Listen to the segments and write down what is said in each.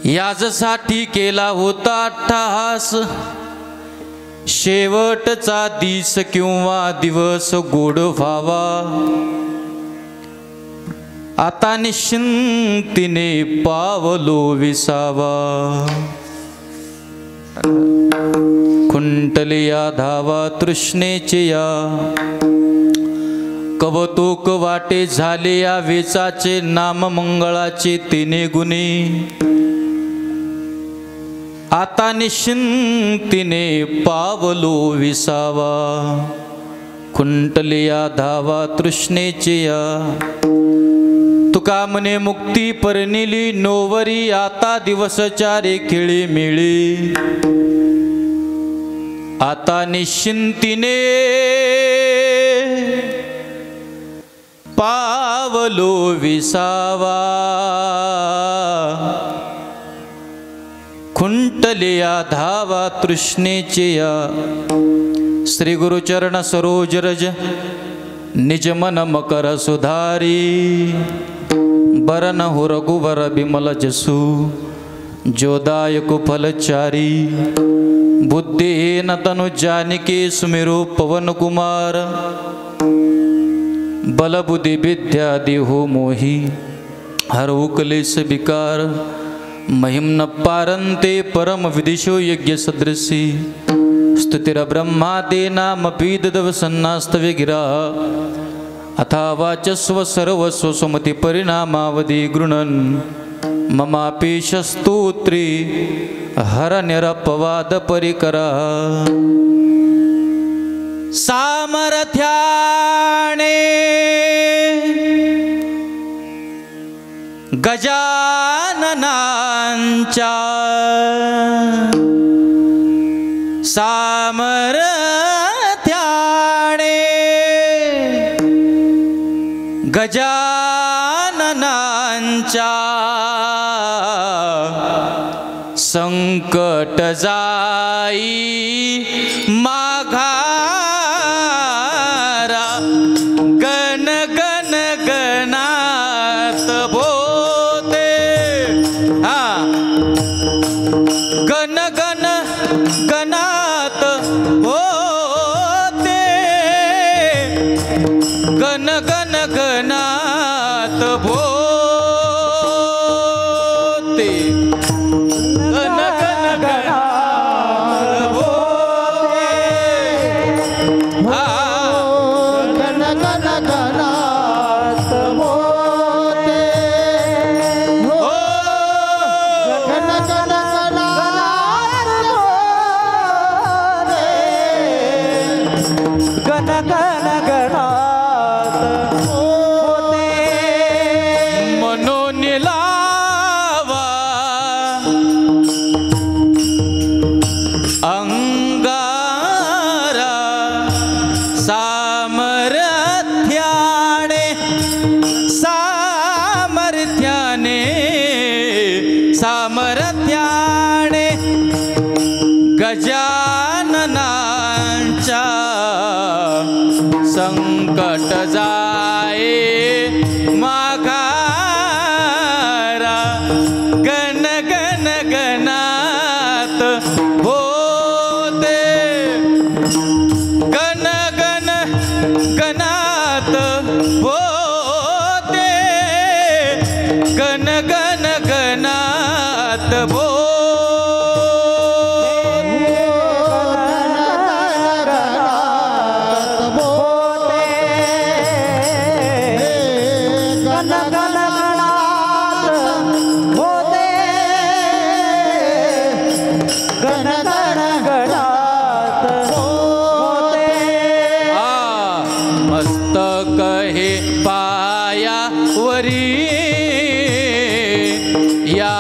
याजसाठी केला होता अट्टहास, शेवटचा दिस किंवा दिवस गोड व्हावा, आता निश्चिंतीने पावलो विसावा। खुंटलिया धावा तृष्णेचे या, कवतुक वाटे झाले या वेचाचे, नाम मंगळाचे तिने गुणे, आता निश्चिंतीने पावलो विसावा। खुंटलिया धावा तृष्णेचे या, तुका म्हणे मुक्ती परनिली नोवरी, आता दिवस चारे खेळी मिळी, आता निश्चिंतीने पावलो विसावा। खुंटलिया धावा तृष्णेचे या, श्री गुरुचरण सरोज रज, निज मन मकर सुधारी, बरन हो रघुवर बिमल जसु, जोदायक फलचारी, बुद्धिहीन तनु जानिके सुमिरो पवन कुमार, बल बुद्धि विद्या देहो मोहि, हरऊ क्लेश विकार, महिम्न पारंते परम विदिशो यज्ञ सदृशी, स्तुतिर ब्रह्मा ते नाम पीदव सन्नास्तवे गिरा, अथा वाचस्व सर्वस्व सुमति परिणामावधि गृणन्, ममापेश स्तोत्री हर निरपवाद परिकरा। सामर्थ्याने गजाननांच्या, सामर्थ्याने गजाननांच्या, संकट जाई माघारा, गण गण गणात बोते, हा गण गण गणात बोते, गण गण गणात बोते, गण गण गणात बोते, हा गण गण गणात बोते, हो गण गण गणात बोते, गण गण गणात बोते, मनोन लावा अंगारा, सामर्थ्याने सामर्थ्याने सामर्थ्याने गजाननांच्या, संकट जाए माघारा, गण गण गणात बोते, गण गण गणात बोते, गण गण गणात बोते, गण गण गणात बोते, गण गण गणात बोते, मस्तक हे पायावरी, या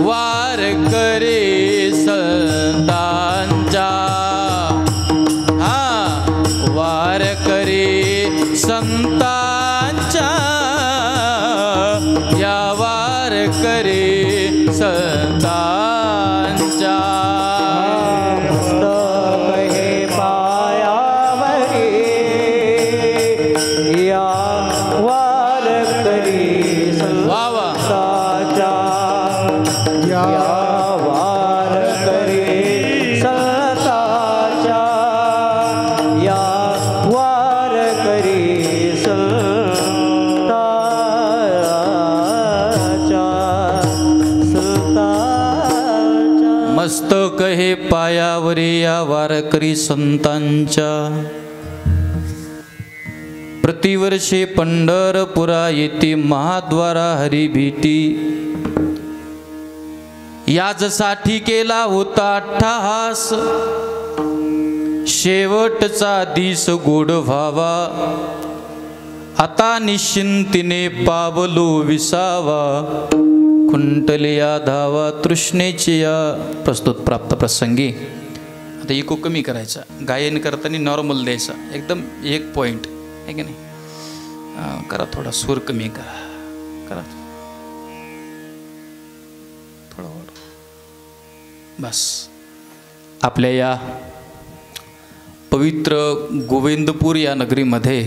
वार करे संतांच्या, हा वार करे संतांच्या, या वार करे संतांच्या, मस्तक हे पायावरी, या वार करी वा वा संतांच्या, या या वारकरी संतांच्या या वारकरी संतांच्या मस्तक हे पायावरी या वारकरी संतांच्या प्रतिवर्षी पंढरपुरा येथे महाद्वारा हरिभीती याजसाठी केला होता अट्टहास शेवटचा दिस गोड व्हावा आता निश्चिंतीने पावलो विसावा खुंटल्या धावा तृष्णेची या प्रस्तुत प्राप्त प्रसंगी आता इको कमी करायचा गायन करताना नॉर्मल द्यायचा एकदम एक पॉईंट आहे की नाही करा थोडा सूर कमी करा थोडा बस आपल्या या पवित्र गोविंदपूर या नगरीमध्ये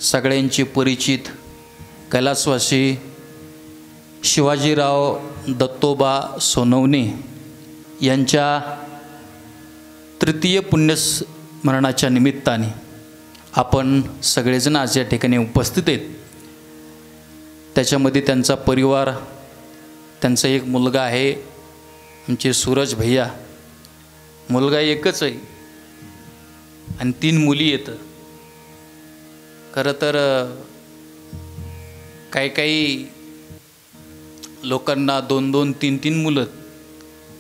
सगळ्यांची परिचित कैलासवासी शिवाजीराव दत्तोबा सोनवणे यांच्या तृतीय पुण्यस्मरणाच्या निमित्ताने आपण सगळेजण आज या ठिकाणी उपस्थित आहेत. त्याच्यामध्ये त्यांचा परिवार, त्यांचा एक मुलगा आहे आमचे सूरज भैया, मुलगा एकच आहे आणि 3 मुली येतं. खरं तर काही लोकांना 2-2, 3-3 मुलं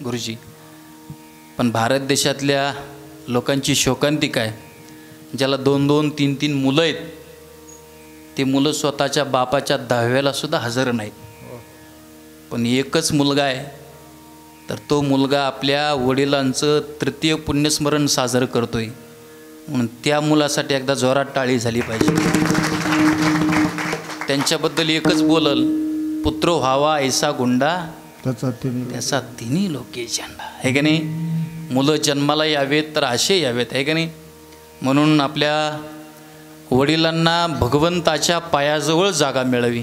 गुरुजी, पण भारत देशातल्या लोकांची शोकांतिका आहे ज्याला 2-2, 3-3 मुलं आहेत ते मुलं स्वतःच्या बापाच्या 10व्याला सुद्धा हजर नाहीत. पण एकच मुलगा आहे तर तो मुलगा आपल्या वडिलांचं तृतीय पुण्यस्मरण साजरं करतोय म्हणून त्या मुलासाठी एकदा जोरात टाळी झाली पाहिजे. त्यांच्याबद्दल एकच बोलल, पुत्र व्हावा ऐसा गुंडा त्याचा तिन्ही लोके झेंडा, आहे की नाही. मुलं जन्माला यावेत तर असे यावेत, आहे की नाही. म्हणून आपल्या वडिलांना भगवंताच्या पायाजवळ जागा मिळावी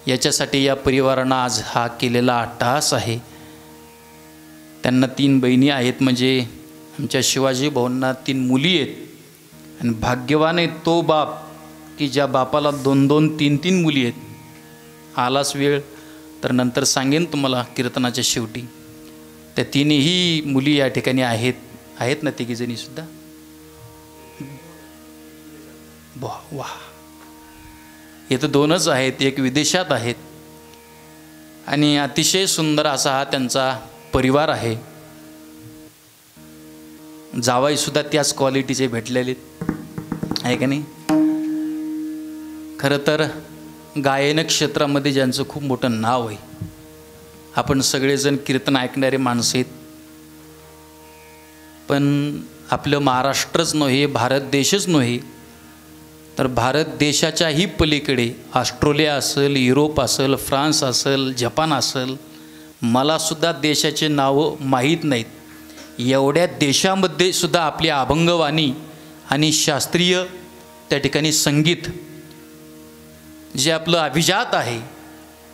याच्यासाठी या परिवारानं आज हा केलेला अट्टहास आहे. त्यांना 3 बहिणी आहेत, म्हणजे आमच्या शिवाजी भाऊंना 3 मुली आहेत आणि भाग्यवान आहे तो बाप की ज्या बापाला 2-2, 3-3 मुली आहेत. आलाच वेळ तर नंतर सांगेन तुम्हाला कीर्तनाच्या शेवटी. त्या 3ही मुली या ठिकाणी आहेत ना, तिघीजणीसुद्धा. वाह, इथं 2च आहेत, एक विदेशात आहेत आणि अतिशय सुंदर असा हा त्यांचा परिवार आहे. जावाईसुद्धा त्याच क्वालिटीचे भेटलेले आहे का नाही. खरं तर गायन क्षेत्रामध्ये ज्यांचं खूप मोठं नाव आहे, आपण सगळेजण कीर्तन ऐकणारे माणसं आहेत, पण आपलं महाराष्ट्रच नव्हे, भारत देशच नव्हे तर भारत देशाच्याही पलीकडे ऑस्ट्रेलिया असेल, युरोप असेल, फ्रान्स असेल, जपान असेल, मलासुद्धा देशाचे नावं माहीत नाहीत. एवढ्या देशामध्ये सुद्धा आपली अभंगवाणी आणि शास्त्रीय त्या ठिकाणी संगीत जे आपलं अभिजात आहे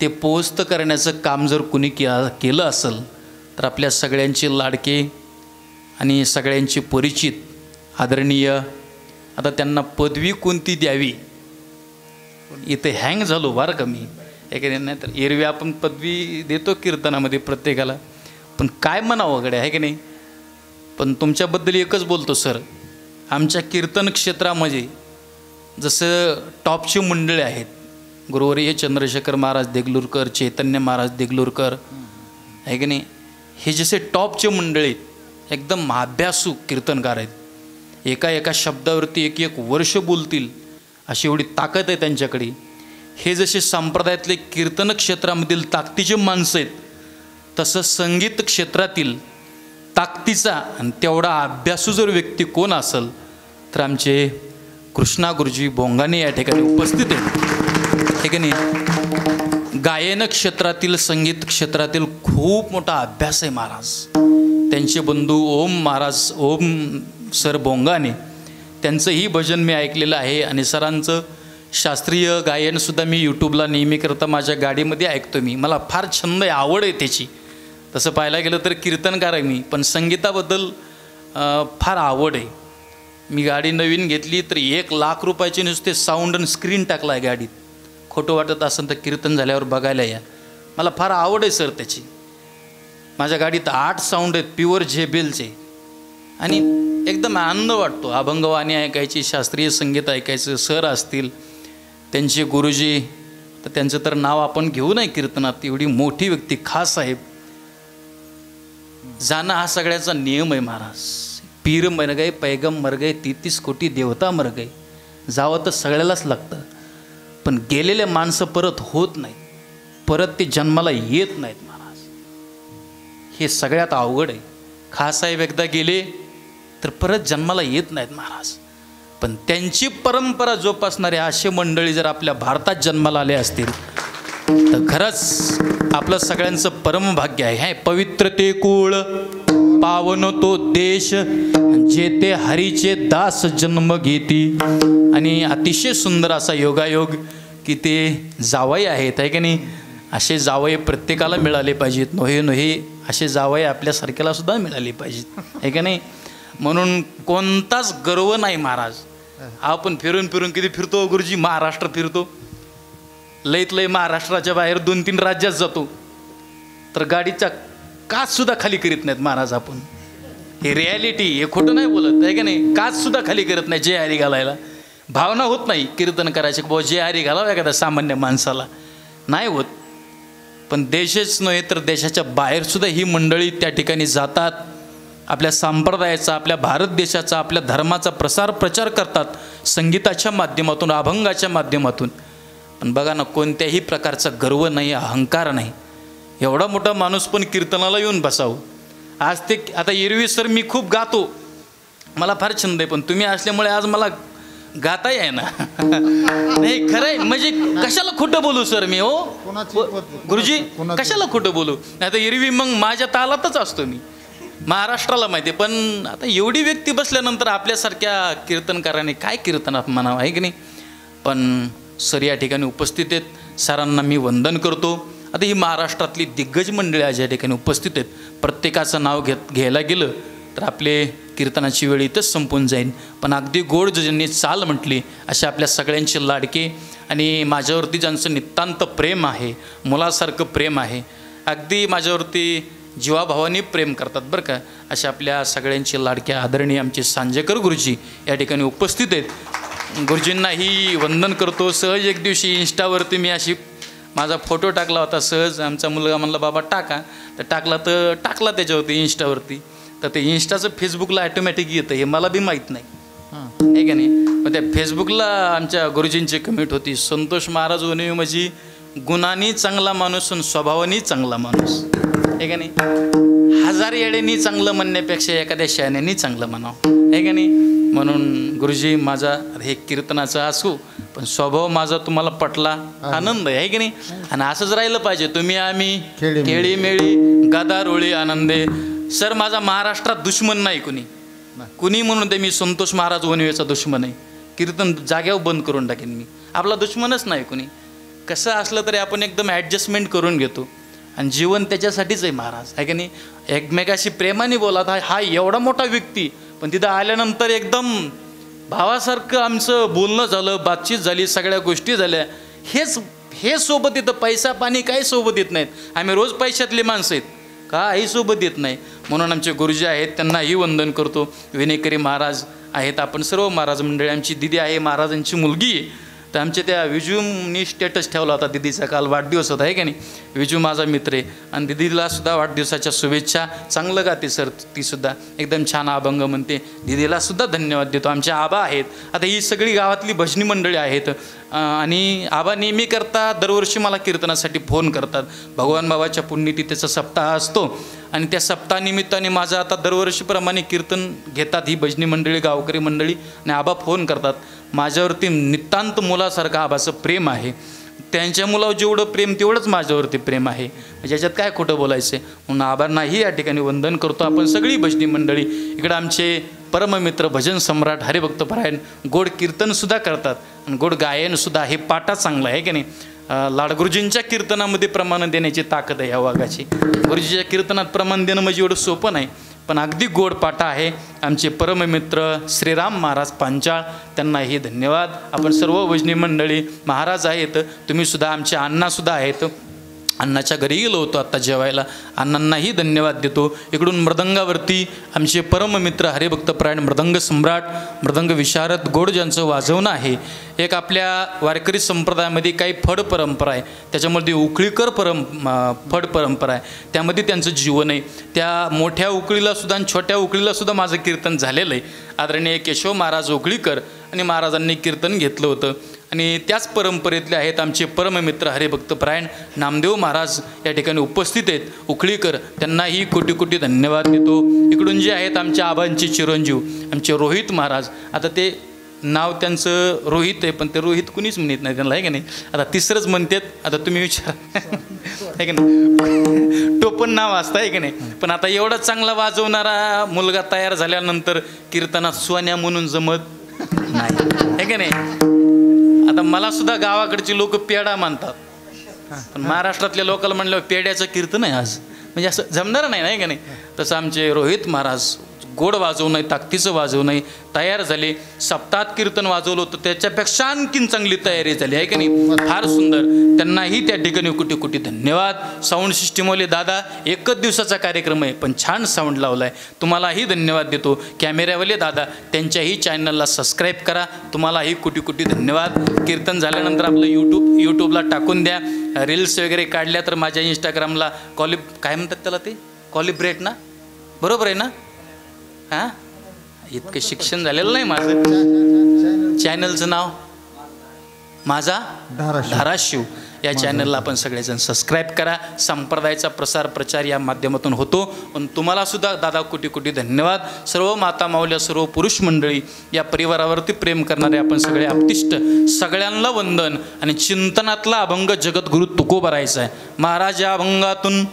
ते पोस्त करण्याचं काम जर कुणी केलं असेल तर आपल्या सगळ्यांचे लाडके आणि सगळ्यांचे परिचित आदरणीय, आता त्यांना पदवी कोणती द्यावी इथे हँग झालो बरं का मी. एखाद्या नाही तर एरवी आपण पदवी देतो कीर्तनामध्ये प्रत्येकाला, पण काय म्हणावं गड्या, आहे की नाही. पण तुमच्याबद्दल एकच बोलतो सर, आमच्या कीर्तन क्षेत्रामध्ये जसं टॉपची मंडळी आहेत, गुरुवर्य चंद्रशेखर महाराज देगलूरकर, चैतन्य महाराज देगलूरकर, आहे की नाही, हे जसे टॉपचे मंडळी एकदम अभ्यासू कीर्तनकार आहेत. एका शब्दावरती 1 वर्ष बोलतील अशी एवढी ताकद आहे त्यांच्याकडे. हे जसे संप्रदायातले कीर्तन क्षेत्रामधील ताकदीचे माणसं आहेत, तसं संगीत क्षेत्रातील ताकदीचा आणि तेवढा अभ्यासू जर व्यक्ती कोण असेल तर आमचे कृष्णा गुरुजी बोंगाने या ठिकाणी उपस्थित आहेत, आहे की नाही. गायन क्षेत्रातील, संगीत क्षेत्रातील खूप मोठा अभ्यास आहे महाराज. त्यांचे बंधू ओम सर बोंगाने, त्यांचंही भजन मी ऐकलेलं आहे आणि सरांचं शास्त्रीय गायनसुद्धा मी यूट्यूबला नेहमी करता माझ्या गाडीमध्ये ऐकतो मी. मला फार छंद आहे, आवड आहे त्याची. तसं पाहायला गेलं तर कीर्तनकार आहे मी, पण संगीताबद्दल फार आवड आहे. मी गाडी नवीन घेतली तर 1,00,000 रुपयाचे नुसते साऊंड आणि स्क्रीन टाकला आहे गाडीत. खोटं वाटत असेल तर कीर्तन झाल्यावर बघायला या. मला फार आवड आहे सर त्याची. माझ्या गाडीत 8 साऊंड आहेत प्युअर JBLचे आणि एकदम आनंद वाटतो. अभंगवाणी ऐकायची, शास्त्रीय संगीत ऐकायचं. सर असतील, त्यांचे गुरुजी, तर त्यांचं तर नाव आपण घेऊ नाही कीर्तनात. एवढी मोठी व्यक्ती, खास साहेब. जाणं हा सगळ्याचा नियम आहे महाराज. पीर मर गए, पैगम मर गए, 33 कोटी देवता मर गए. जावं तर सगळ्यालाच लागतं, पण गेलेले माणसं परत होत नाहीत, परत ते जन्माला येत नाहीत महाराज. हे सगळ्यात अवघड आहे. खासाहेब एकदा गेले तर परत जन्माला येत नाहीत महाराज. पण त्यांची परंपरा जोपासणारे असे मंडळी जर आपल्या भारतात जन्माला आले असतील तर खरंच आपलं सगळ्यांचं परमभाग्य आहे. हे पवित्र ते कुळ, पावन तो देश, जेथे हरीचे दास जन्म घेती. आणि अतिशय सुंदर असा योगायोग की ते जावई आहेत, आहे की नाही. असे जावई प्रत्येकाला मिळाले पाहिजेत. नोहे असे जावई आपल्यासारख्याला सुद्धा मिळाले पाहिजेत, आहे की नाही. म्हणून कोणताच गर्व नाही महाराज. आपण फिरून किती फिरतो गुरुजी, महाराष्ट्र फिरतो. लईत लई महाराष्ट्राच्या बाहेर 2-3 राज्यात जातो तर गाडीचा काचसुद्धा खाली करीत नाहीत महाराज आपण. हे रिॲलिटी, हे खोटं नाही बोलत, आहे का नाही. काचसुद्धा खाली करत नाही जय हरी घालायला. भावना होत नाही कीर्तन करायचे, बाबा जय हरी घालावं एखाद्या सामान्य माणसाला, नाही होत. पण देशच नव्हे तर देशाच्या बाहेरसुद्धा ही मंडळी त्या ठिकाणी जातात. आपल्या संप्रदायाचा, आपल्या भारत देशाचा, आपल्या धर्माचा प्रचार करतात संगीताच्या माध्यमातून, अभंगाच्या माध्यमातून. पण बघा ना, कोणत्याही प्रकारचा गर्व नाही, अहंकार नाही. एवढा मोठा माणूस पण कीर्तनाला येऊन बसावं. आज ते आता एरवी सर मी खूप गातो, मला फार छंद आहे, पण तुम्ही असल्यामुळे आज मला गाताही आहे ना. नाही खरं आहे, म्हणजे कशाला खोटं बोलू सर मी. हो गुरुजी, कशाला खोटं बोलू. नाही तर एरवी मग माझ्या तालातच असतो मी, महाराष्ट्राला माहिती आहे. पण आता एवढी व्यक्ती बसल्यानंतर आपल्यासारख्या कीर्तनकाराने काय कीर्तनात म्हणावं, आहे की नाही. पण सर या ठिकाणी उपस्थित आहेत, सरांना मी वंदन करतो. आता ही महाराष्ट्रातली दिग्गज मंडळी आज या ठिकाणी उपस्थित आहेत. प्रत्येकाचं नाव घ्यायला गेलं तर आपले कीर्तनाची वेळ इथंच संपून जाईल. पण अगदी गोड ज्यांनी चाल म्हटली असे आपल्या सगळ्यांचे लाडके आणि माझ्यावरती ज्यांचं नितांत प्रेम आहे, मुलासारखं प्रेम आहे, अगदी माझ्यावरती जीवाभावाने प्रेम करतात बरं का, अशा आपल्या सगळ्यांचे लाडके आदरणीय आमचे सांजेकर गुरुजी या ठिकाणी उपस्थित आहेत. गुरुजींनाही वंदन करतो. सहज एक दिवशी इंस्टावरती मी अशी माझा फोटो टाकला होता. सहज आमचा मुलगा म्हणला बाबा टाका, तर टाकला त्याच्यावरती इंस्टावरती. तर ते इंस्टाचं फेसबुकला ॲटोमॅटिक येतं, हे मला बी माहीत नाही, आहे का नाही. मग त्या फेसबुकला आमच्या गुरुजींची कमेंट होती, संतोष महाराज वने म्हणजे गुणांनी चांगला माणूस आणि स्वभावानी चांगला माणूस, आहे का नाही. 1000 येड्यांनी चांगलं म्हणण्यापेक्षा एखाद्या शहाण्यानी चांगलं म्हणावं, आहे का नाही. म्हणून गुरुजी, माझा हे कीर्तनाचं असू पण स्वभाव माझा तुम्हाला पटला, आनंद आहे की नाही. आणि असंच राहिलं पाहिजे. तुम्ही आम्ही खेळीमेळी गदारोळी आनंदे. सर माझा महाराष्ट्रात दुश्मन नाही कुणी म्हणून ते मी संतोष महाराज वनवेचा दुश्मन आहे. कीर्तन जाग्यावर बंद करून टाकेन मी. आपला दुश्मनच नाही कुणी. कसं असलं तरी आपण एकदम ॲडजस्टमेंट करून घेतो आणि जीवन त्याच्यासाठीच आहे महाराज, आहे की नाही. एकमेकाशी प्रेमाने बोला. हा एवढा मोठा व्यक्ती, पण तिथं आल्यानंतर एकदम भावासारखं आमचं बोलणं झालं, बातचीत झाली, सगळ्या गोष्टी झाल्या. हे सोबत येतं. पैसा पाणी काही सोबत येत नाहीत. आम्ही रोज पैशातले माणसं आहेत, काही सोबत येत नाही. म्हणून आमचे गुरुजी आहेत, त्यांनाही वंदन करतो. विनेकरी महाराज आहेत, आपण सर्व महाराज मंडळी. आमची दिदी आहे, महाराजांची मुलगी आहे. तर आमच्या त्या विजूनी स्टेटस ठेवला होता, दिदीचा काल वाढदिवस होता, आहे का नाही. विजू माझा मित्र आहे आणि दिदीलासुद्धा वाढदिवसाच्या शुभेच्छा. चांगलं गाते सर, तीसुद्धा एकदम छान अभंग म्हणते. दिदीलासुद्धा धन्यवाद देतो. आमचे आबा आहेत. आता ही सगळी गावातली भजनी मंडळी आहेत आणि आबा नेहमी करता दरवर्षी मला कीर्तनासाठी फोन करतात. भगवान बाबाच्या पुण्यतिथीचा सप्ताह असतो आणि त्या सप्ताहानिमित्ताने माझं आता दरवर्षीप्रमाणे कीर्तन घेतात ही भजनी मंडळी, गावकरी मंडळी. आणि आबा फोन करतात. माझ्यावरती नितांत मुलासारखं आबाचं प्रेम आहे. त्यांच्या मुलावर जेवढं प्रेम तेवढंच माझ्यावरती प्रेम आहे. ज्याच्यात काय खोटं बोलायचं आहे. म्हणून आबांनाही या ठिकाणी वंदन करतो आपण सगळी भजनी मंडळी. इकडं आमचे परममित्र भजन सम्राट हरिभक्तपरायण गोड कीर्तनसुद्धा करतात आणि गोड गायनसुद्धा. हे पाटा चांगला आहे की नाही. लाडगुरुजींच्या कीर्तनामध्ये प्रमाण देण्याची ताकद आहे ह्या वाघाची. गुरुजीच्या कीर्तनात प्रमाण देणं म्हणजे एवढं सोपं नाही, पण अगदी गोड पाटा आहे. आमचे परममित्र श्रीराम महाराज पांचाळ, त्यांनाही धन्यवाद. आपण सर्व भजनी मंडळी महाराज आहेत, तुम्हीसुद्धा आमचे अण्णासुद्धा आहेत. अण्णाच्या घरी गेलो होतो आत्ता जेवायला, अण्णांनाही धन्यवाद देतो. इकडून मृदंगावरती आमचे परममित्र हरिभक्तपरायण मृदंग सम्राट, मृदंग विशारद गोड ज्यांचं वाजवणं आहे. एक आपल्या वारकरी संप्रदायामध्ये काही फड परंपरा आहे, त्याच्यामध्ये उकळीकर फड परंपरा आहे, त्यामध्ये त्यांचं जीवन आहे. त्या मोठ्या उकळीलासुद्धा आणि छोट्या उकळीलासुद्धा माझं कीर्तन झालेलं आहे. आदरणीय केशव महाराज उकळीकर आणि महाराजांनी कीर्तन घेतलं होतं. आणि त्याच परंपरेतले आहेत आमचे परममित्र हरिभक्तपरायण नामदेव महाराज या ठिकाणी उपस्थित आहेत उकळीकर, त्यांनाही कोटी कोटी धन्यवाद देतो. इकडून जे आहेत आमच्या आबांचे चिरंजीव आमचे रोहित महाराज, आता ते नाव त्यांचं रोहित आहे, पण ते रोहित कुणीच म्हणत नाही त्यांना, आहे का नाही. आता तिसरंच म्हणतात, आता तुम्ही विचार आहे का नाही, टोपण नाव असतं आहे का नाही. पण आता एवढा चांगला वाजवणारा मुलगा तयार झाल्यानंतर कीर्तनात सोन्या म्हणून जमत नाही, आहे का नाही. आता मला सुद्धा गावाकडची लोक पेढा मानतात, पण महाराष्ट्रातल्या लोकांना म्हणल्यावर पेढ्याचं कीर्तन आहे आज, म्हणजे असं जमणार नाही का नाही. तसं आमचे रोहित महाराज गोड वाजवणं आहे, ताकदीचं वाजवणं आहे, तयार झाले. सप्तात कीर्तन वाजवलं होतं, त्याच्यापेक्षा आणखीन चांगली तयारी झाली आहे की नाही, फार सुंदर. त्यांनाही त्या ठिकाणी कोटी कोटी धन्यवाद. साऊंड सिस्टीमवाले दादा, एकच दिवसाचा कार्यक्रम आहे पण छान साऊंड लावला आहे, तुम्हालाही धन्यवाद देतो. कॅमेऱ्यावाले दादा, त्यांच्याही चॅनलला सबस्क्राईब करा, तुम्हालाही कोटी कोटी धन्यवाद. कीर्तन झाल्यानंतर आपलं यूट्यूबला टाकून द्या. रील्स वगैरे काढल्या तर माझ्या इंस्टाग्रामला काय म्हणतात त्याला, ते कॉलिब्रेट ना, बरोबर आहे ना. हां, इतकं शिक्षण झालेलं नाही माझं. चॅनलचं नाव माझा धाराशिव. या चॅनलला आपण सगळेजण सबस्क्राईब करा. संप्रदायाचा प्रसार प्रचार या माध्यमातून होतो. पण तुम्हालासुद्धा दादा कोटी कोटी धन्यवाद. सर्व माता माऊल्या, सर्व पुरुष मंडळी, या परिवारावरती प्रेम करणारे आपण सगळे आपतिष्ट, सगळ्यांना वंदन. आणि चिंतनातला अभंग जगद्गुरु तुकोबा राहायचा आहे. महाराज, या अभंगातून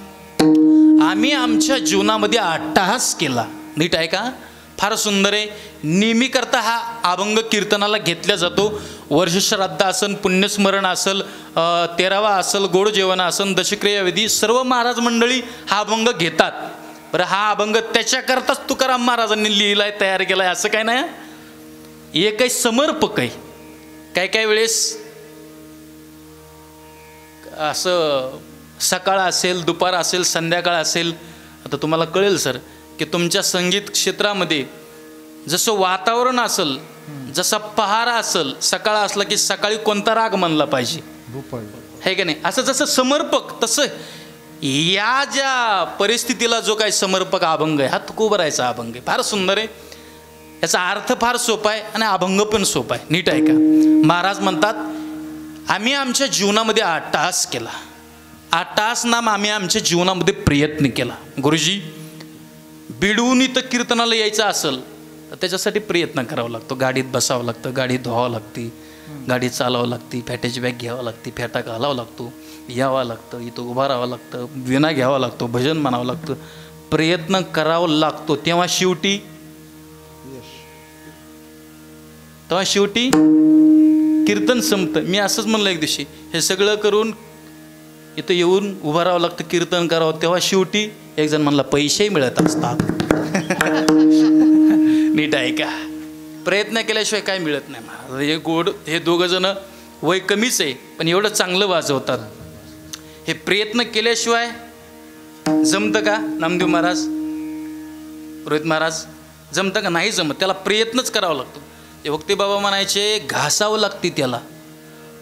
आम्ही आमच्या जीवनामध्ये अट्टहास केला. नीट आहे का, फार सुंदर आहे. नेहमी करता हा अभंग कीर्तनाला घेतला जातो. वर्षश्राद्ध असन, पुण्यस्मरण असल, 13वा असल, गोड जेवण असन, दशक्रिया विधी, सर्व महाराज मंडळी हा अभंग घेतात. बरं, हा अभंग त्याच्याकरताच तुकाराम महाराजांनी लिहिलाय, तयार केलाय असं काय नाही. हे काही समर्पक आहे. काय काय वेळेस असं सकाळ असेल, दुपार असेल, संध्याकाळ असेल, आता तुम्हाला कळेल सर की तुमच्या संगीत क्षेत्रामध्ये जसं वातावरण असेल, जसा पहारा असेल, सकाळ असला की सकाळी कोणता राग म्हणला पाहिजे, आहे का नाही. असं जसं समर्पक, तसं या ज्या परिस्थितीला जो काही समर्पक अभंग आहे, हा तुकोबरायचा अभंग आहे. फार सुंदर आहे. याचा अर्थ फार सोपा आहे आणि अभंग पण सोपा आहे. नीट आहे का. महाराज म्हणतात, आम्ही आमच्या जीवनामध्ये अट्टहास केला. अट्टहास नाम आम्ही आमच्या जीवनामध्ये प्रयत्न केला. गुरुजी, बिडवून इथं कीर्तनाला यायचं असेल तर त्याच्यासाठी प्रयत्न करावा लागतो. गाडीत बसावं लागतं, गाडी धुवावं लागते, गाडी चालवावं लागते, फेट्याची बॅग घ्यावं लागते, फेटा घालावा लागतो, यावं लागतं, इथं उभं राहावं लागतं, विना घ्यावा लागतो, भजन म्हणावं लागतं, प्रयत्न करावा लागतो. तेव्हा शेवटी कीर्तन संपतं. मी असंच म्हणलं एक दिवशी, हे सगळं करून इथं येऊन उभं राहावं लागतं, कीर्तन करावं, तेव्हा शेवटी एक जण म्हणला पैसेही मिळत असतात. नीट आहे का. प्रयत्न केल्याशिवाय काय मिळत नाही. महाराज हे गोड, हे दोघं जण वय कमीच आहे पण एवढं चांगलं वाजवतात. हे प्रयत्न केल्याशिवाय जमतं का. नामदेव महाराज, रोहित महाराज, जमतं का. नाही जमत. त्याला प्रयत्नच करावा लागतो. ते भक्ती बाबा म्हणायचे, घासावं लागते त्याला.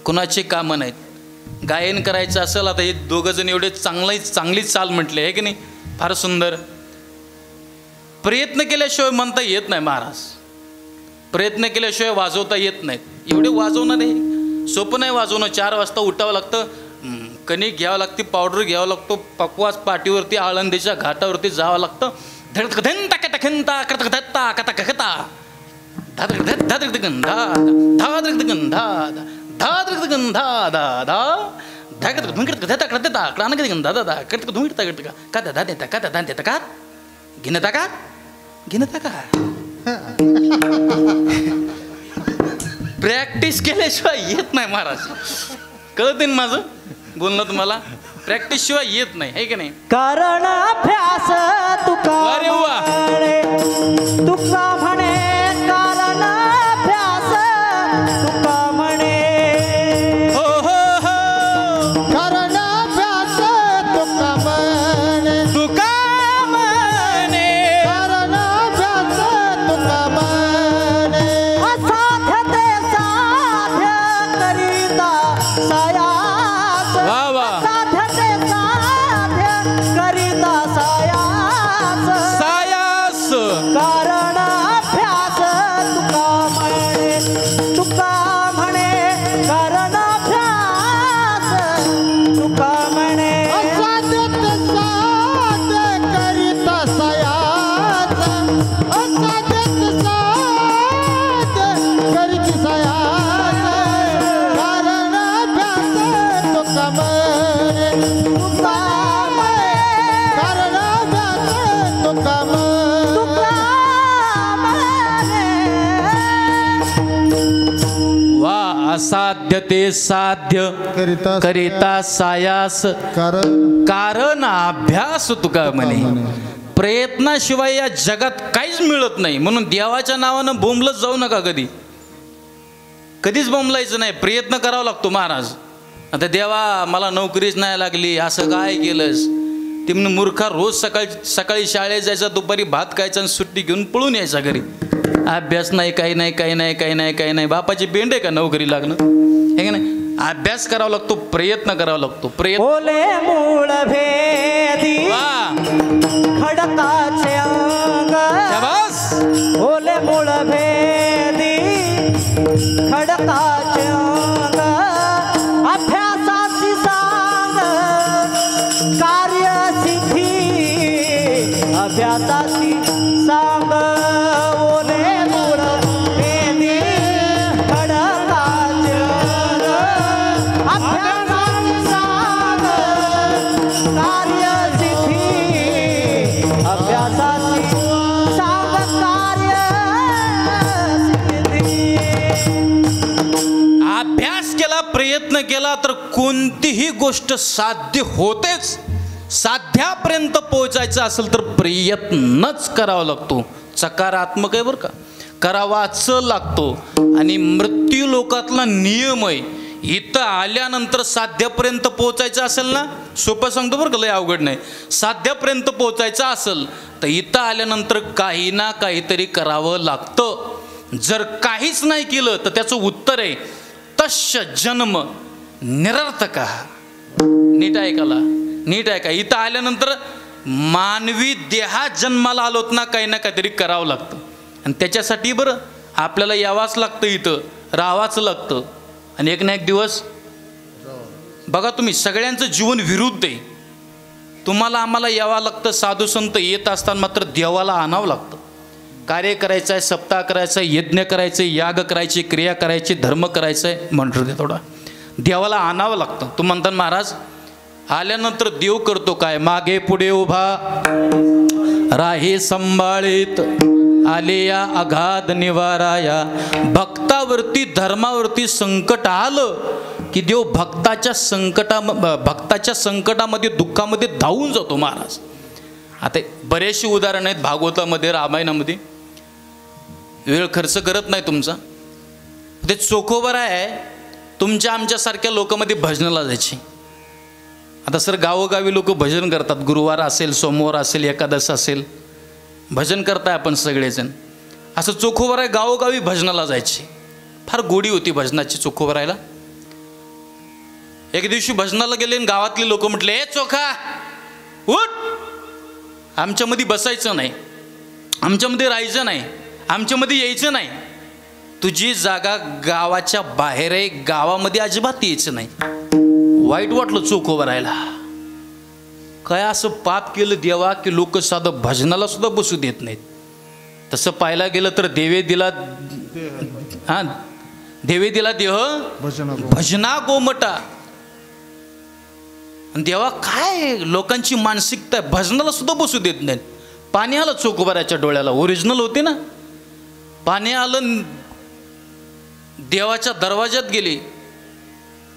कुणाचे कामं नाहीत. गायन करायचं असेल, आता हे दोघं जण एवढे चांगली चाल म्हटले, आहे की नाही. फार सुंदर. प्रयत्न केल्याशिवाय म्हणता येत नाही महाराज. प्रयत्न केल्याशिवाय वाजवता येत नाहीत. एवढे वाजवणार आहे, सोपं नाही वाजवणं. 4 वाजता उठावं लागतं, कणिक घ्यावं लागते, पावडर घ्यावं लागतो, पकवास पाठीवरती आळंदीच्या घाटावरती जावं लागतं. प्रॅक्टिस केल्याशिवाय येत नाही महाराज. कळते ना माझं बोलणं तुम्हाला? प्रॅक्टिस शिवाय येत नाही, आहे का नाही? कारण अभ्यास तुका अरे वा. तुका म्हणे कारण अभ्यास तुका म्हणे. हो हो हो. कारण अभ्यास तुका म्हणे. तुका म्हणे. कारण अभ्यास तुका म्हणे. असाध्य ते साध्य करिता सायास. वा वा. असाध्य ते साध्य करिता सायास. सायास. कारण अभ्यास तुका म्हणे. तुका म्हणे कारण अभ्यास तुका म्हणे. असाध्यत साध्य करिता सायास. असाध्यत साध्य करिता सायास. कारण अभ्यास तुका म्हणे. तुका म्हणे. कारण अभ्यास तुका म्हणे. तुका म्हणे. वा. असाध्य ते साध्य करिता करिता सायास. कारण कारण अभ्यास तुका म्हणे. प्रयत्नाशिवाय या जगात काहीच मिळत नाही. म्हणून देवाच्या नावानं बोंबलत जाऊ नका कधी. कधीच बोंबलायचं नाही. प्रयत्न करावा लागतो महाराज. आता देवा मला नोकरीच नाही लागली, असं काय केलंस? ते म्हणून मूर्खा, रोज सकाळी शाळेत जायचा, दुपारी भात खायचा आणि सुट्टी घेऊन पळून यायचा घरी. अभ्यास नाही, काही नाही, काही नाही, काही नाही, काही नाही. बापाची बेंड आहे का नोकरी लागणं? हे का नाही? अभ्यास करावा लागतो, प्रयत्न करावा लागतो. प्रयत्न. ओले मूळ भेदी वा. खडकाचे अंग. शाबास. ओले मूळ भेदी खडकाचे अंग. अभ्यासाची सांग कार्यसिद्धी. अभ्यासाची सांग ओले मूळ भेदी खडकाचे अंग. अभ्यासाची सांग कार्यसिद्धी. अभ्यासाची सांग कार्यसिद्धी. अभ्यास केला, प्रयत्न केला तर कोणतीही गोष्ट साध्य होतेच. साध्यापर्यंत पोहोचायचं असेल तर प्रयत्नच करावा लागतो. सकारात्मक आहे बरं का, करावाच लागतो. आणि मृत्यू लोकातला नियम आहे. इथं आल्यानंतर साध्यापर्यंत पोहोचायचं असेल ना, सोपं सांगतो बरं का, लय अवघड नाही. साध्यापर्यंत पोहोचायचं असेल तर इथं आल्यानंतर काही ना काहीतरी करावं लागतं. जर काहीच नाही केलं तर त्याचं उत्तर आहे तस्य जन्म निरर्थक. नीट ऐकाला, नीट ऐका. इथं आल्यानंतर मानवी देहात जन्माला आलोत ना, काही ना काहीतरी करावं लागतं. आणि त्याच्यासाठी बरं आपल्याला यावाच लागतं, इथं राहावाच लागतं. आणि एक ना एक दिवस बघा तुम्ही, सगळ्यांचं जीवन विरुद्ध आहे. तुम्हाला आम्हाला यावं लागतं. साधू संत येत असताना मात्र देवाला आणावं लागतं. कार्य करायचं आहे, सप्ताह करायचं आहे, यज्ञ करायचं आहे, याग करायची, क्रिया करायची, धर्म करायचं आहे. म्हणतो ते थोडा देवाला आणावं लागतं. तू म्हणता महाराज आल्यानंतर देव करतो काय? मागे पुढे उभा राही संभाळीत, आले या अगाध निवाराया. भक्तावरती धर्मावरती संकट आलं की देव भक्ताच्या संकटामध्ये दुःखामध्ये धावून जातो महाराज. आता बरेचशी उदाहरणं आहेत भागवतामध्ये, रामायणामध्ये. वेळ खर्च करत नाही तुमचा. ते चोखोबर आहे. तुमच्या आमच्यासारख्या लोकांमध्ये भजनाला जायची. आता सर गावोगावी लोक भजन करतात. गुरुवार असेल, सोमवार असेल, एकादश असेल, भजन करताय आपण सगळेजण. असं चोखोबर आहे, गावोगावी भजनाला जायची. फार गोडी होती भजनाची चोखोबरायला. एक दिवशी भजनाला गेले आणि गावातले लोक म्हटले, ए चोखा उठ, आमच्यामध्ये बसायचं नाही, आमच्यामध्ये राहायचं नाही, आमच्यामध्ये यायचं नाही. तुझी जागा गावाच्या बाहेर आहे, गावामध्ये अजिबात यायचं नाही. वाईट वाटलं चोखोबरायला. काय असं पाप केलं देवा की लोक साधं भजनाला सुद्धा बसू देत नाहीत. तसं पाहायला गेलं तर देवे दिला देह भजना गोमटा. आणि देवा काय लोकांची मानसिकता, भजनाला सुद्धा बसू देत नाहीत. पाणी आलं चोखोबराच्या डोळ्याला. ओरिजिनल होते ना, पाणी आलं, देवाच्या दरवाज्यात गेले.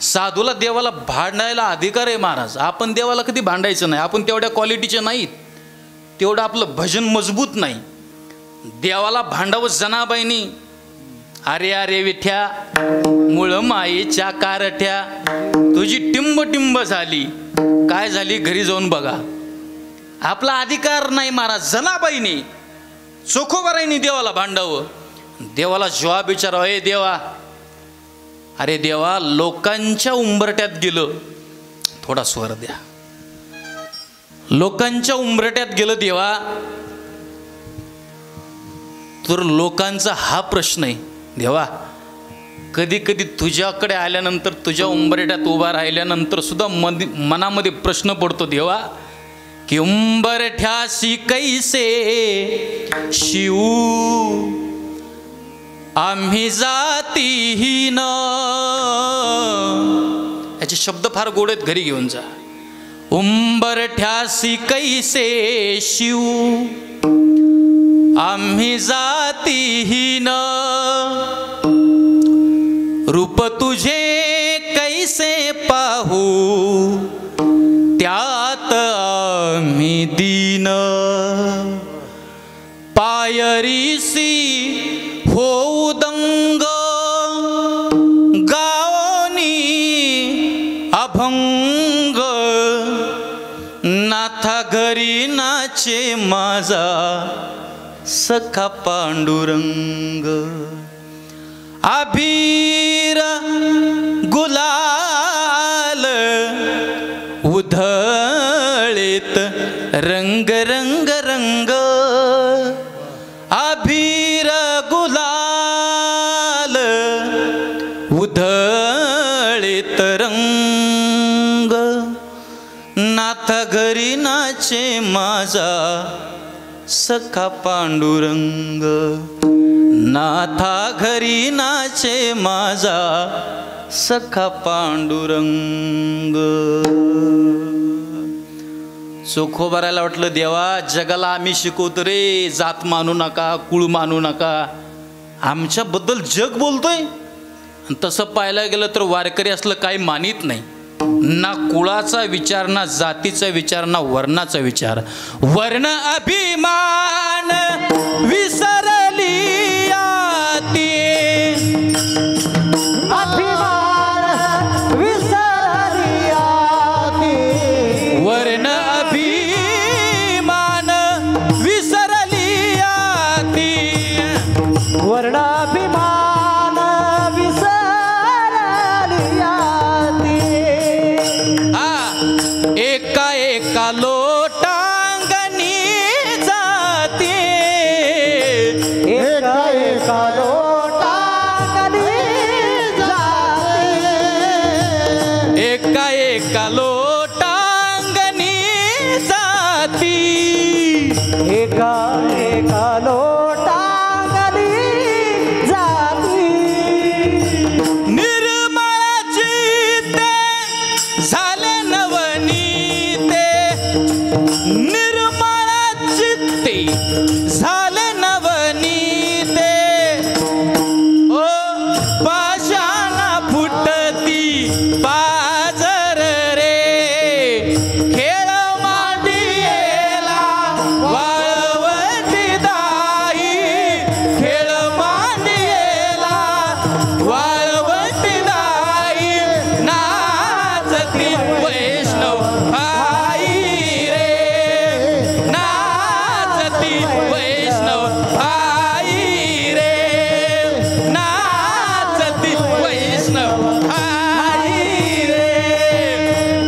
साधूला देवाला भांडायला अधिकार आहे महाराज. आपण देवाला कधी भांडायचं नाही, आपण तेवढ्या क्वालिटीचे नाहीत, तेवढं आपलं भजन मजबूत नाही. देवाला भांडावं जनाबाईनी. अरे अरे विठ्या मुळ मायेच्या कारठ्या, तुझी टिंब टिंब झाली, काय झाली घरी जाऊन बघा. आपला अधिकार नाही महाराज. जनाबाईने चोखोबाराईने देवाला भांडावं. देवाला जवाब विचारावा, ए देवा, अरे देवा लोकांच्या उंबरट्यात गेलं, थोडा स्वर द्या, लोकांच्या उंबरट्यात गेलं देवा, तर लोकांचा हा प्रश्न आहे देवा. कधी कधी तुझ्याकडे आल्यानंतर, तुझ्या उंबरट्यात उभा राहिल्यानंतर सुद्धा मनामध्ये प्रश्न पडतो देवा, की उंबरठ्यासी कैसे शिवू आम्ही जातीहीन. याचे शब्द फार गोड आहेत, घरी घेऊन जा. उंबरठ्यासी कैसे शिवू आम्ही जातीहीन, रूप तुझे कैसे पाहू त्यात आम्ही दीन. पायरीसी होऊ दंग गावनी अभंग, नाथा घरी नाचे माझा सखा पांडुरंग. अबीर गुलाल उधळीत रंग रंग रंग, अबीर गुलाल उधळीत रंग, नाथ घरी नाचे माझा सखा पांडुरंग. नाथा घरी नाचे माझा सखा पांडुरंग. चोखोबारायला वाटलं देवा जगाला आम्ही शिकवतो रे, जात मानू नका, कुळ मानू नका, आमच्याबद्दल जग बोलतोय. तसं पाहायला गेलं तर वारकरी असलं काही मानित नाही. ना कुळाचा विचार, ना जातीचा विचार, ना वर्णाचा विचार. वर्ण अभिमान विसरली आती, अभिमान विसरली आती, वर्ण अभिमान विसरली आती, वर्णाभिमान विसरली आती. एका एका लोटांगणी जाते, एका एका लोटांगणी जाते, एका एका लोटांगणी जाती, एका एका लोटांगणी जाती. निर्मळाची ते झाले नवनीते, निर्मळाची ते झाले नवनीते. ओ पाषाणा फुटती पाजर रे, खेळ मांडियेला वाळवंटी दाई, खेळ मांडियेला वाळवंटी दाई. नाचती वैष्णव आई रे, नाचती वैष्णव आई रे, नाचती वैष्णव आई रे,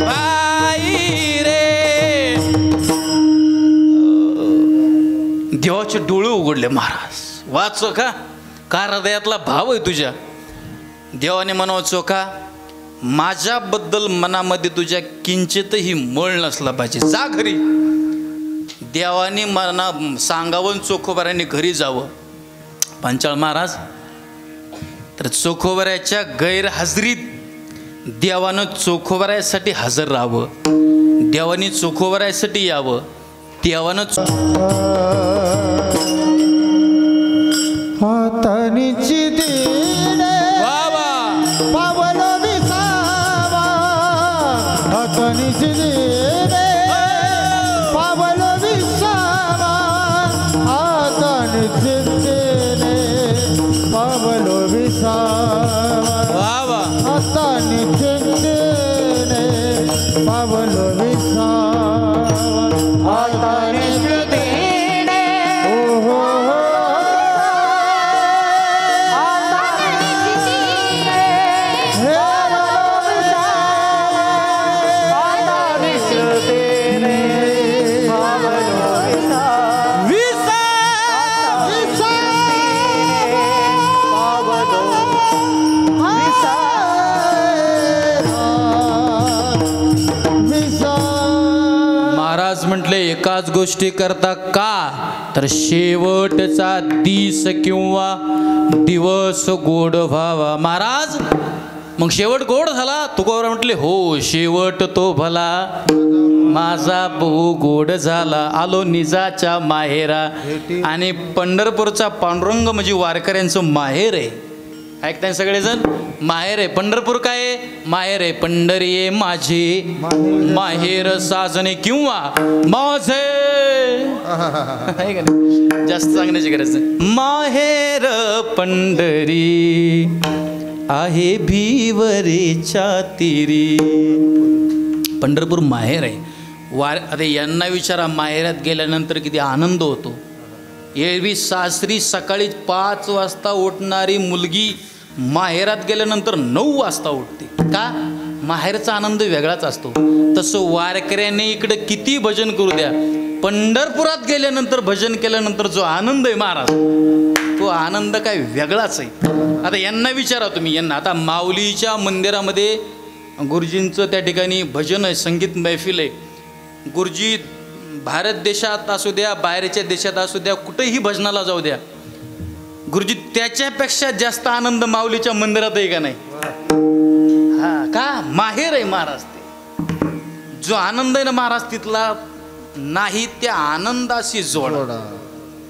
आई रे. देवाचे डोळे उघडले महाराज. वाच का हृदयातला भाव आहे तुझ्या. देवाने म्हणावं चोखा, माझ्याबद्दल मनामध्ये तुझ्या किंचितही मळ नसला पाहिजे, जा घरी. देवाने मना सांगावं, चोखोबाराने घरी जावं. पंचाळ महाराज तर चोखोबाराच्या गैरहजेरीत देवानं चोखोबारासाठी हजर राहावं, देवाने चोखोबारासाठी यावं. देवानं हात एकाच गोष्टी करता का तर शेवटचा दिस किंवा दिवस गोड व्हावा महाराज. मग शेवट गोड झाला. तुकोबा म्हटले हो शेवट तो भला माझा बहु गोड झाला आलो निजाच्या माहेरा. आणि पंढरपूरचा पांडुरंग म्हणजे वारकऱ्यांचं माहेर आहे. ऐकताय सगळेजण माहेर आहे. पंढरपूर काय आहे माहेर आहे. पंढरी आहे माझे माहेर साजणे किंवा माझे. जास्त सांगण्याची गरज नाही. माहेर पंढरी आहे भिवरेच्या तीरी. पंढरपूर माहेर आहे. आता यांना विचारा माहेरात गेल्यानंतर किती आनंद होतो. एरवी सासरी सकाळी 5 वाजता उठणारी मुलगी माहेरात गेल्यानंतर 9 वाजता उठते. का माहेरचा आनंद वेगळाच असतो. तसं वारकऱ्याने इकडे किती भजन करू द्या पंढरपुरात गेल्यानंतर भजन केल्यानंतर जो आनंद आहे महाराज तो आनंद काय वेगळाच आहे. आता यांना विचारा तुम्ही यांना. आता माऊलीच्या मंदिरामध्ये गुरुजींचं त्या ठिकाणी भजन आहे संगीत मैफिल आहे. गुरुजी भारत देशात असू द्या बाहेरच्या देशात असू द्या कुठेही भजनाला जाऊ द्या गुरुजी त्याच्यापेक्षा जास्त आनंद माऊलीच्या मंदिरात आहे का नाही. हा का माहेर आहे महाराज. ते जो आनंद आहे ना महाराज तिथला नाही त्या आनंदाशी जोडा.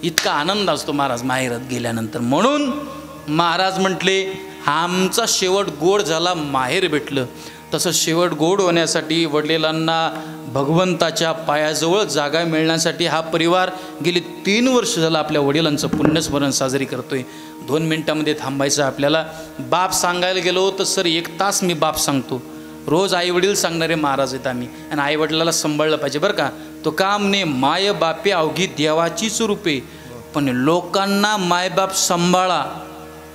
इतका आनंद असतो महाराज माहेरात गेल्यानंतर. म्हणून महाराज म्हटले आमचा शेवट गोड झाला माहेर भेटलं. तसं शेवट गोड होण्यासाठी वडिलांना भगवंताच्या पायाजवळ जागा मिळण्यासाठी हा परिवार गेली 3 वर्ष झालं आपल्या वडिलांचं पुण्यस्मरण साजरी करतोय. 2 मिनिटामध्ये थांबायचं आपल्याला. बाप सांगायला गेलो तर सर 1 तास मी बाप सांगतो. रोज आईवडील सांगणारे महाराज आहेत आम्ही. आणि आईवडिलाला सांभाळलं पाहिजे बरं का. तो कामने माय बापे अवघी देवाचीच रूपे. पण लोकांना मायबाप सांभाळा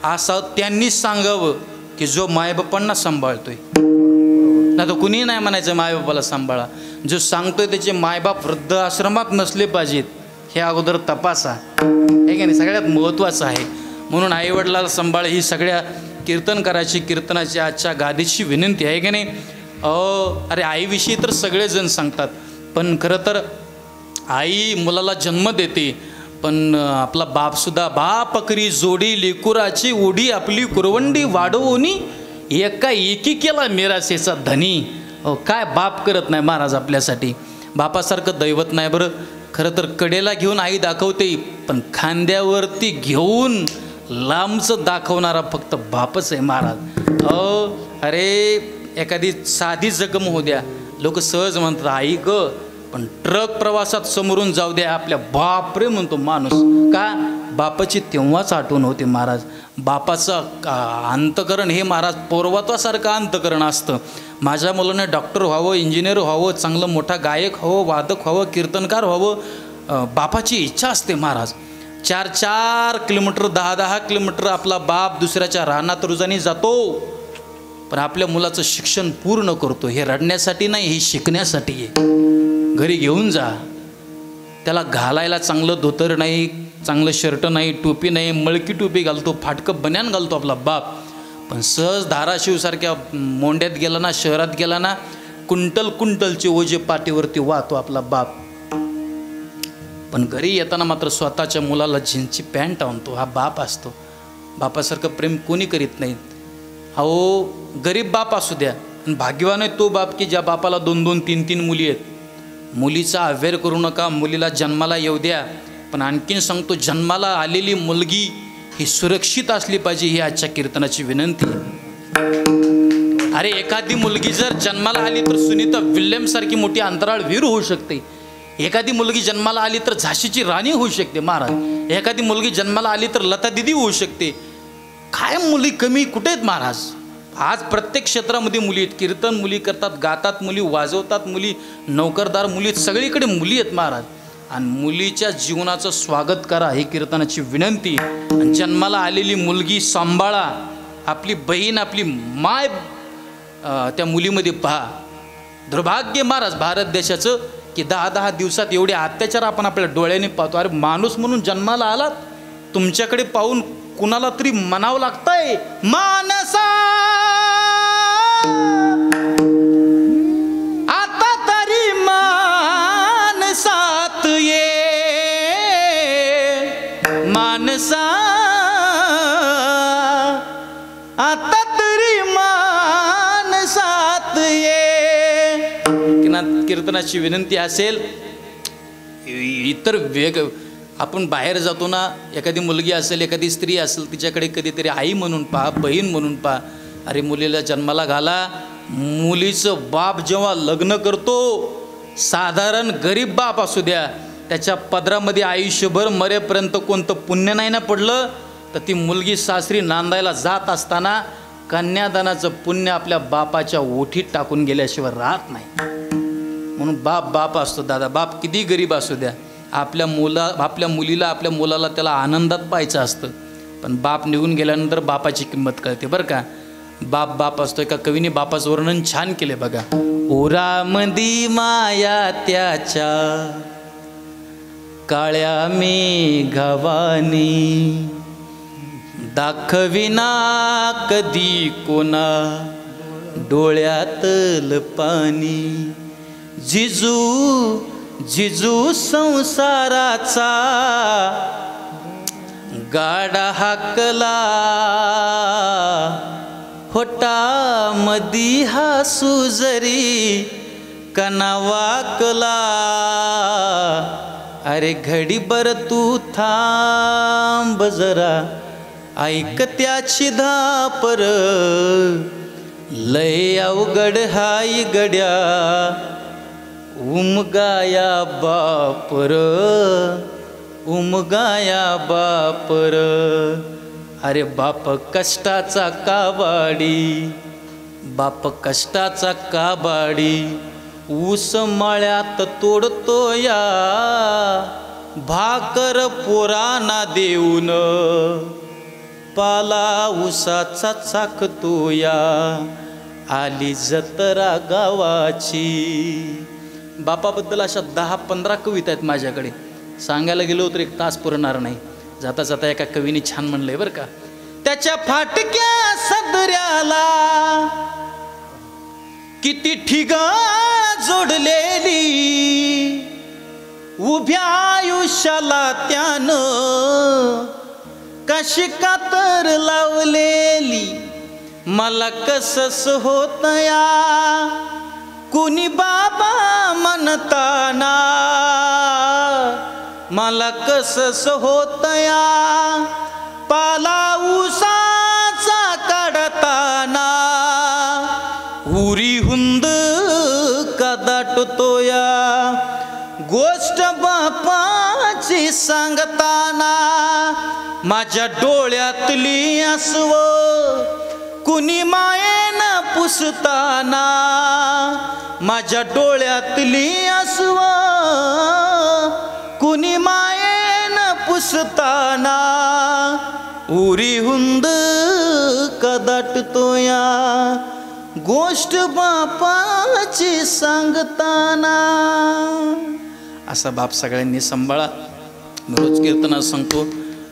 असं त्यांनीच सांगावं की जो मायबापांना सांभाळतोय. नाही तर कुणी नाही म्हणायचं मायबापाला सांभाळा. जो सांगतोय त्याचे मायबाप वृद्ध आश्रमात नसले पाहिजेत हे अगोदर तपासा. हे की नाही सगळ्यात महत्त्वाचं आहे. म्हणून आईवडिलाला सांभाळ ही सगळ्या कीर्तन करायची कीर्तनाची आजच्या गादीची विनंती आहे की नाही. अरे आईविषयी तर सगळेजण सांगतात पण खरं तर आई मुलाला जन्म देते. पण आपला बापसुद्धा बाप करी जोडी लेकुराची ओढी आपली कुरवंडी वाढवूनी एका एकीकेला मिरासेचा धनी. काय बाप करत नाही महाराज आपल्यासाठी. बापासारखं दैवत नाही बरं. खरं तर कडेला घेऊन आई दाखवते पण खांद्यावरती घेऊन लांबचं दाखवणारा फक्त बापच आहे महाराज. अरे एखादी साधी जखम होऊ द्या लोक सहज म्हणतात आई ग. पण ट्रक प्रवासात समोरून जाऊ द्या आपल्या बापरे म्हणतो माणूस. का बापाची तेव्हाच आठवण होते महाराज. बापाचं अंतकरण हे महाराज पौर्वत्वासारखं अंतकरण असतं. माझ्या मुलाने डॉक्टर व्हावं इंजिनियर व्हावं चांगलं मोठा गायक व्हावं वादक व्हावं कीर्तनकार व्हावं बापाची इच्छा असते महाराज. 4-4 किलोमीटर 10-10 किलोमीटर आपला बाप दुसऱ्याच्या रानात रोजानी जातो पण आपल्या मुलाचं शिक्षण पूर्ण करतो. हे रडण्यासाठी नाही हे शिकण्यासाठी आहे. घरी घेऊन जा. त्याला घालायला चांगलं धोतर नाही चांगलं शर्ट नाही टोपी नाही मळकी टोपी घालतो फाटकं बन्यान घालतो आपला बाप. पण सहज धाराशिवसारख्या मोंड्यात गेला ना शहरात गेला ना कुंटलचे ओझे पाठीवरती वाहतो आपला बाप. पण घरी येताना मात्र स्वतःच्या मुलाला जीन्सची पॅन्ट आणतो. हा बाप असतो. बापासारखं प्रेम कोणी करीत नाहीत. अहो गरीब बाप असू द्या आणि भाग्यवान आहे तो बाप की ज्या बापाला 2-2 3-3 मुली आहेत. मुलीचा अव्हेर करू नका. मुलीला जन्माला येऊ द्या. पण आणखीन सांगतो जन्माला आलेली मुलगी ही सुरक्षित असली पाहिजे ही आजच्या कीर्तनाची विनंती. अरे एखादी मुलगी जर जन्माला आली तर सुनीता विल्यमसारखी मोठी अंतराळवीर होऊ शकते. एखादी मुलगी जन्माला आली तर झाशीची राणी होऊ शकते महाराज. एखादी मुलगी जन्माला आली तर लता दिदी होऊ शकते. काय मुली कमी कुठे आहेत महाराज. आज प्रत्येक क्षेत्रामध्ये मुली आहेत. कीर्तन मुली करतात गातात मुली वाजवतात मुली नोकरदार मुली सगळीकडे मुली आहेत महाराज. आणि मुलीच्या जीवनाचं स्वागत करा ही कीर्तनाची विनंती. जन्माला आलेली मुलगी सांभाळा. आपली बहीण आपली माय त्या मुलीमध्ये पहा. दुर्भाग्य महाराज भारत देशाचं की 10-10 दिवसात एवढे अत्याचार आपण आपल्या डोळ्याने पाहतो. अरे माणूस म्हणून जन्माला आलात तुमच्याकडे पाहून कुणाला तरी म्हणावं लागतंय मानसा आता तरी मानसा कीर्तनाची विनंती असेल, इतर वेग आपण बाहेर जातो ना, एखादी मुलगी असेल, एखादी स्त्री असेल, तिच्याकडे कधीतरी आई म्हणून पहा, बहीण म्हणून पहा. अरे मुलीला जन्माला घाला, मुलीचं बाप जेव्हा लग्न करतो, साधारण गरीब बाप असू द्या, त्याच्या पदरामध्ये आयुष्यभर मरेपर्यंत कोणतं पुण्य नाही ना पडलं, तर ती मुलगी सासरी नांदायला जात असताना कन्यादानाचं पुण्य आपल्या बापाच्या ओठीत टाकून गेल्याशिवाय राहत नाही. म्हणून बाप बाप असतो दादा. बाप किती गरीब असू द्या, आपल्या मुलीला आपल्या मुलाला त्याला आनंदात पाहायचं असतं. पण बाप निघून गेल्यानंतर बापाची किंमत कळते बरं का. बाप बाप असतो. एका कवीने बापाचं वर्णन छान केले बघा. ओरामंदी माया त्याच्या काळ्या मेघावानी, दाखविना कधी कोणा डोळ्यातल पाणी. जिजू जिजू संसाराचा गाडा हाकला, होटामधी हसू जरी कना वाकला. अरे घडीभर तू थांब जरा, ऐक त्याची धापर, लय अवघड हाय गड्या उमगाया बापर, उमगाया बापर. अरे बाप कष्टाचा काबाडी, बाप कष्टाचा काबाडी, ऊस मळ्यात तोडतो या, भाकर पोरांना देऊन पाला ऊसाचा चाकतो या, आली जत्रा गावाची. बापाबद्दल अशा 10-15 कविता आहेत माझ्याकडे. सांगायला गेलो तर 1 तास पुरणार नाही. जाता जाता एका कवीने छान म्हणलंय बरं का. त्याच्या फाटक्या सदऱ्याला किती ठिगाळ जोडलेली, उभ्या आयुष्याला त्यानं कशी कातर लावलेली. मला कसंच होत या कुणी बाबा म्हणताना, मला कसंच होत या पाला ऊसाचा काढताना. उरी हुंद का दाटतो या गोष्ट बापाची सांगताना. माझ्या डोळ्यातली आसव कुणी मायेनं पुसताना, माझ्या डोळ्यातली आसव कुणी मायेनं पुसताना. उरी हुंद कदाटतो या गोष्ट बापाची सांगताना. असा बाप सगळ्यांनी सांभाळा. मी रोज कीर्तनात सांगतो,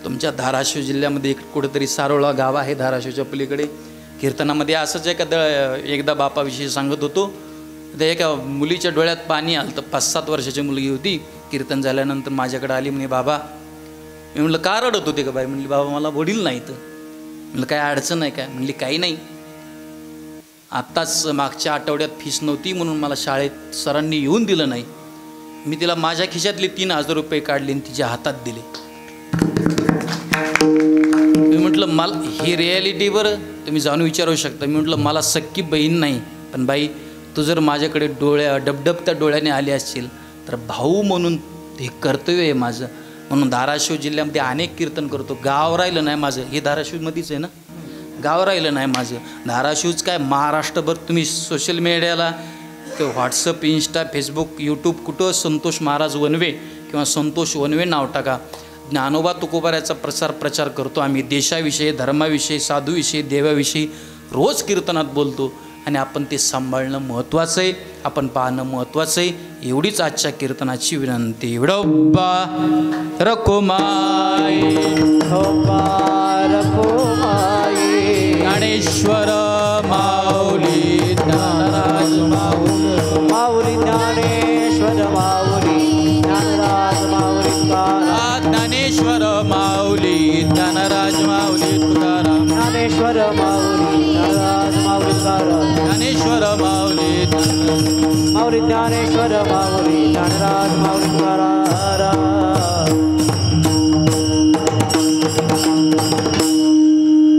तुमच्या धाराशिव जिल्ह्यामध्ये एक कुठेतरी सारोळा गाव आहे, धाराशिवच्या पलीकडे. कीर्तनामध्ये असंच एकदा बापाविषयी सांगत होतो. त्या एका मुलीच्या डोळ्यात पाणी आलं. तर 5-7 वर्षाची मुलगी होती. कीर्तन झाल्यानंतर माझ्याकडे आली. म्हणे बाबा. मी म्हटलं का रडत होते का बाई? म्हणली बाबा मला वडील नाही. तर म्हटलं काय अडचण आहे काय? म्हणली काही नाही, आत्ताच मागच्या आठवड्यात फीस नव्हती म्हणून मला शाळेत सरांनी येऊन दिलं नाही. मी तिला माझ्या खिशातले 3,000 रुपये काढले आणि तिच्या हातात दिले. मी म्हटलं मला ही रिॲलिटीवर तुम्ही जाणून विचारू शकता. मी म्हटलं मला सख्खी बहीण नाही, पण बाई तू जर माझ्याकडे डबडबत्या डोळ्याने आली असशील तर भाऊ म्हणून हे कर्तव्य आहे माझं. म्हणून धाराशिव जिल्ह्यामध्ये अनेक कीर्तन करतो. गाव राहिलं नाही माझं. हे धाराशिवमध्येच आहे ना, गाव राहिलं नाही माझं. धाराशिवच काय महाराष्ट्रभर तुम्ही सोशल मीडियाला व्हॉट्सअप, इंस्टा, फेसबुक, यूट्यूब कुठं संतोष महाराज वनवे किंवा संतोष वनवे नाव टाका. ज्ञानोबा तुकोबाऱ्याचा प्रचार करतो आम्ही. देशाविषयी, धर्माविषयी, साधूविषयी, देवाविषयी रोज कीर्तनात बोलतो. आणि आपण ते सांभाळणं महत्त्वाचं आहे, आपण पाहणं महत्त्वाचं आहे. एवढीच आजच्या कीर्तनाची विनंती. विडोबा रखुमाई, ज्ञानेश्वर माऊली, ज्ञानराज माऊली, माऊली ज्ञानेश्वर माऊली, ज्ञानराज माऊली तुकाराम. ज्ञानेश्वर माऊली, ज्ञानराज माऊली तुकाराम. ज्ञानेश्वर माऊली, ज्ञानराज माऊली तुकाराम. ज्ञानेश्वर माऊली, माऊली ज्ञानेश्वर माऊली ज्ञानराज माऊली तुकाराम